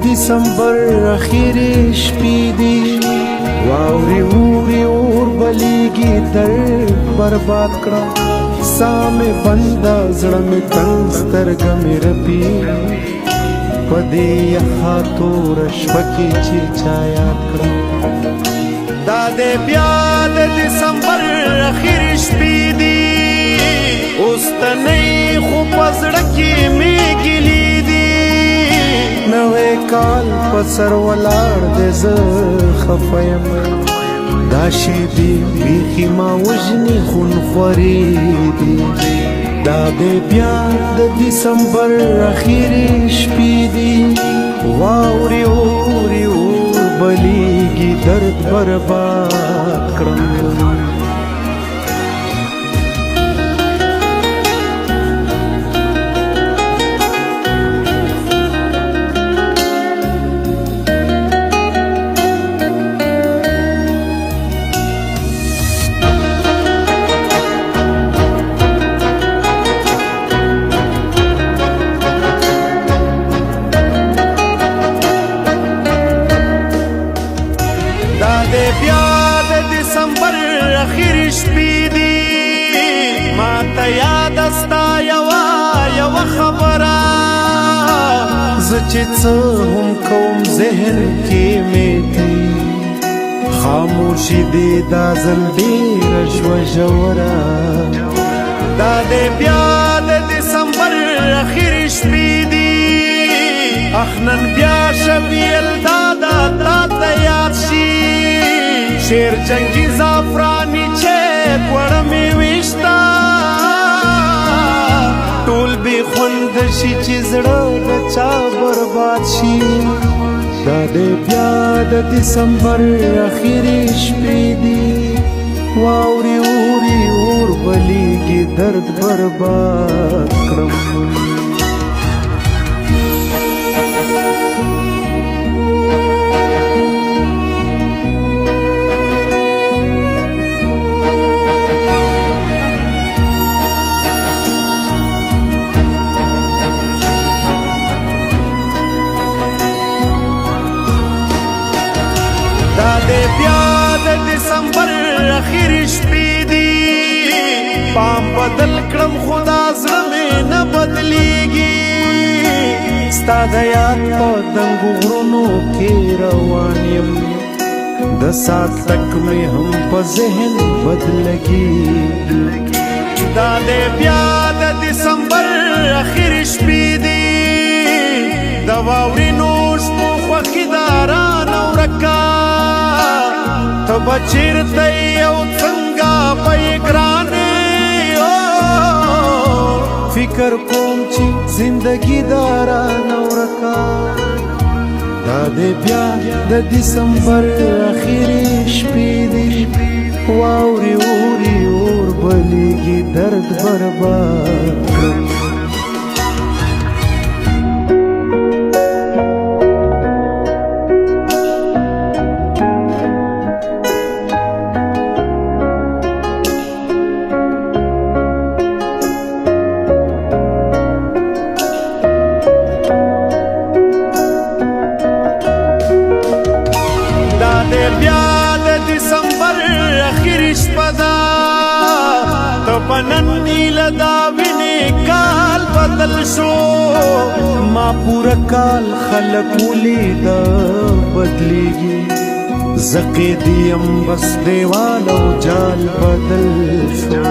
دسمبر اخیری شپې دي واوري اوري اور بلیږي درد برباد کړه سامې بنده زړه مې تنګ سترګه مې رپي په دې یخه توره شپه کې چې چا یاد کړه دا دې بیا د دسمبر اخیری شپې دي اوس ته نه خو په زړه کې مې ګیلې دي نوی کال په سر ولاړ دی زه خفه یم دا شېبې بیخي ما وژني خونخوارې دي دا دې بیا د دسمبر اخیری شپې دي واوري اوري اور بلیږي درد برباد کړم بیا د دسمبر اخیری شپې دي ما ته یاد ستا یوه خبره زه چې څه هم کوم ذهن کې مې دي خاموشي دې دا ځل ډېره شوه ژوره دا دې بیا د دسمبر اخیری شپې دي اخ نن بیا شبیل دادا تا ته یاد شي شیر جنگی زعفرانی چه پوڑمی ویشتا ټول بی خوند شي چې زړه د چا برباد شي دا دې بیا د دسمبر اخیری شپې دي واوري اوري اور بلیږي درد برباد کړم بیا د دسمبر اخیری شپې دي پام بدل کړم خدا زړه مې نه بدلیږي ستا د یاد په دنګو غرونو کې روان یم د سات تک مې هم په ذهن بدلږي دا دې بیا د دسمبر اخیری شپې دي د واورینو شپو خوښي د رانه ورکه ته به چېرته یې او څنګه به یې ګرانې فکر کوم چې زندګي دا رانه ورکه دا دې بیا د دسمبر اخیری شپې دي واوري اوري اور بلیږي درد برباد کړم بیا د دسمبر اخیری شپه ده ته په نن نیله دا وینې کال بدل شو ما پوره کال خلک ولیده بدلیږي زه قیدي یم بس دیوال او جال بدل شو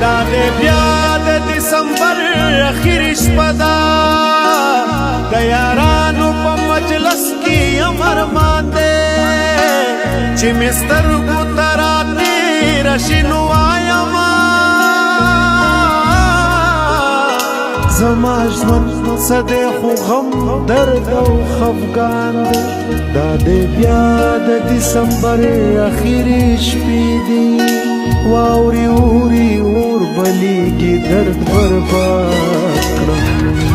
دا دې بیا د دسمبر اخیری شپه ده د یارانو په مجلس کې یم ارمان دی چې مې سترګو ته راتېره شي نو وایمه زما ژوند څه دی خو غم درد او خفګان دی دا دې بیا د دسمبر اخیری شپې دي واوري اوري اور بلیږي درد برباد کړم